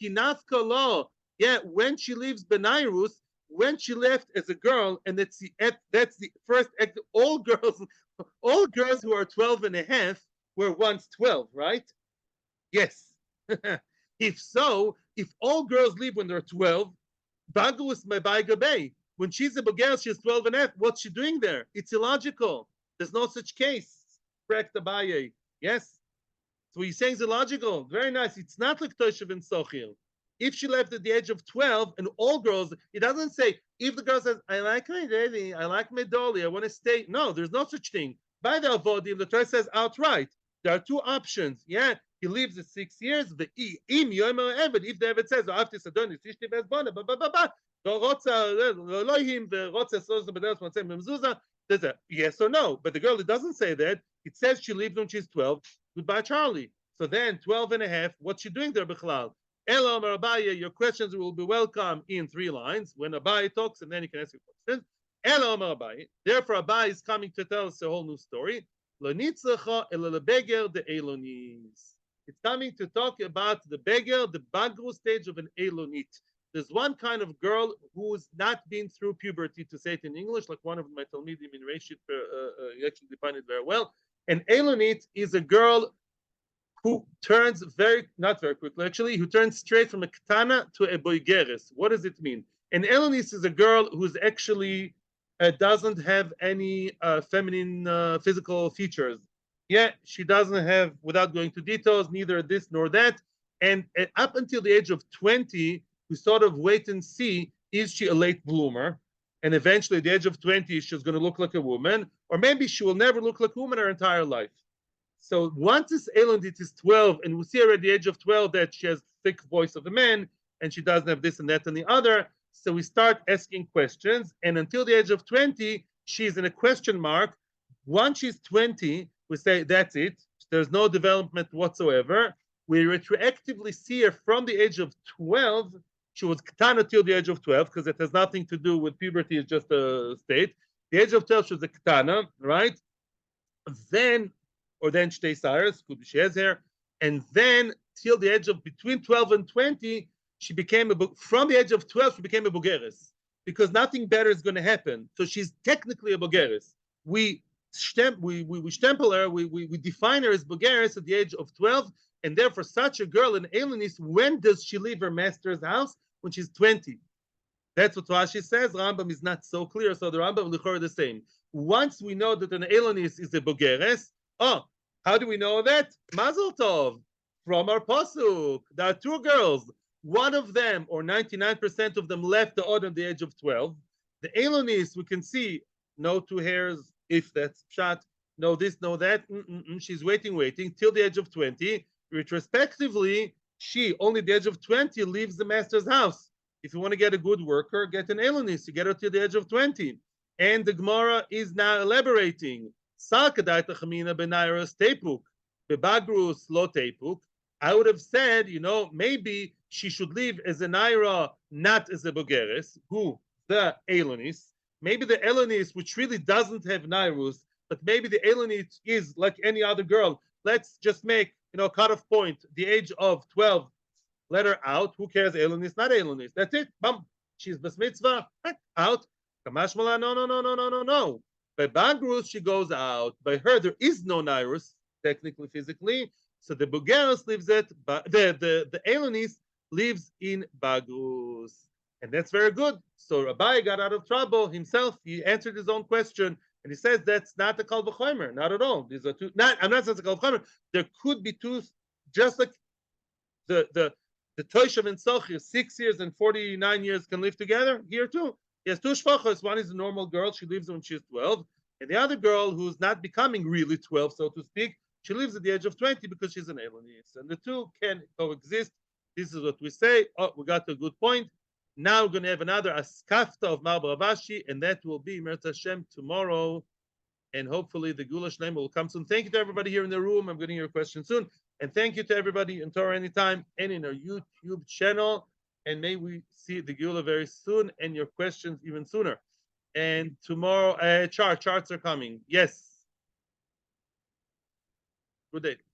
Kinafka lo. Yeah, when she leaves Benairus, when she left as a girl, and that's the first exit. All girls who are 12 and a half were once 12, right? Yes. If so, if all girls leave when they're 12, Bagus Mebai. When she's a Bogeres, she's 12 and a half. What's she doing there? It's illogical. There's no such case. Correct, Abaye. Yes. So he's saying it's illogical. Very nice. It's not like Toshav and Sochil. If she left at the age of 12 and all girls, it doesn't say, if the girl says, I like my daddy, I like my dolly, I want to stay. No, there's no such thing. By the avodim, the Torah says outright, there are two options. Yeah, he lives at 6 years. But if the Eved says, after Sadonis, Ishti Bezbona, there's a yes or no. But the girl, it doesn't say that. It says she leaves when she's 12. Goodbye, Charlie. So then 12 and a half, what's she doing there, Bichlal? Elo Amar Abaye, your questions will be welcome in 3 lines. When Abaye talks, and then you can ask your questions. Elo Amar Abaye. Therefore, Abaye is coming to tell us a whole new story. Lo nitzracha elo lebeger de elonis. It's coming to talk about the beger, the bagru stage of an elonit. There's one kind of girl who's not been through puberty, to say it in English, like one of my talmidim in Reshit actually defined it very well. An elonit is a girl who turns not very quickly actually, who turns straight from a katana to a boigeres. What does it mean? An elonis is a girl who's actually doesn't have any feminine physical features. Yeah, she doesn't have, without going to details, neither this nor that. And up until the age of 20, we sort of wait and see, is she a late bloomer? And eventually at the age of 20, she's going to look like a woman, or maybe she will never look like a woman her entire life. So once this Elondit is 12, and we see her at the age of 12 that she has thick voice of a man, and she doesn't have this and that and the other. So we start asking questions, and until the age of 20, she's in a question mark. Once she's 20, we say, that's it. There's no development whatsoever. We retroactively see her from the age of 12. She was katana till the age of 12, because it has nothing to do with puberty, it's just a state. The age of 12, she was a katana, right? Then shtei sires, could be she has hair. And then till the age of between 12 and 20, she became from the age of 12, she became a bogeres, because nothing better is going to happen. So she's technically a bogeres. We stempel her, we define her as bogeres at the age of 12, and therefore such a girl in Elonis, when does she leave her master's house? When she's 20. That's what Rashi says. Rambam is not so clear, so the Rambam and Lichor the same. Once we know that an Elonis is a bogeres, how do we know that? Mazel tov, from our pasuk. There are 2 girls. One of them, or 99% of them, left the Od at the age of 12. The Elonis, we can see no 2 hairs, if that's pshat. no this, no that. She's waiting till the age of 20. Retrospectively, she only the age of 20 leaves the master's house. If you want to get a good worker, get an Elonist. You get her to the age of 20. And the Gemara is now elaborating. I would have said, maybe she should leave as a naira, not as a bogeres. Who? The Elonist. Maybe the Elonist, which really doesn't have nairus, but maybe the Elonist is like any other girl. Let's just make, cut-off point, the age of 12, let her out. Who cares? Elonist, not Elonist. That's it. Bum. She's bas mitzvah, out. Kamashmala, no. By Bagrus, she goes out. By her, there is no nairus, technically, physically. So the Bugeros lives at, the Elonist lives in Bagrus. And that's very good. So Rabbi got out of trouble himself. He answered his own question. And he says that's not a kal v'chomer, not at all. These are two. I'm not saying it's a kal v'chomer. There could be two, just like the Toshav and Sochir, 6 years and 49 years can live together. Here too, he has two shvachos. One is a normal girl; she lives when she's 12, and the other girl who's not becoming really 12, so to speak, she lives at the age of 20 because she's an Elonist, and the two can coexist. This is what we say. Oh, we got a good point. Now we're going to have another askafta of Mar Baravashi, and that will be Mirz Hashem tomorrow. And hopefully the Gulash name will come soon. Thank you to everybody here in the room. I'm getting your questions soon. And thank you to everybody in Torah Anytime and in our YouTube channel. And may we see the Gula very soon and your questions even sooner. And tomorrow, charts are coming. Yes. Good day.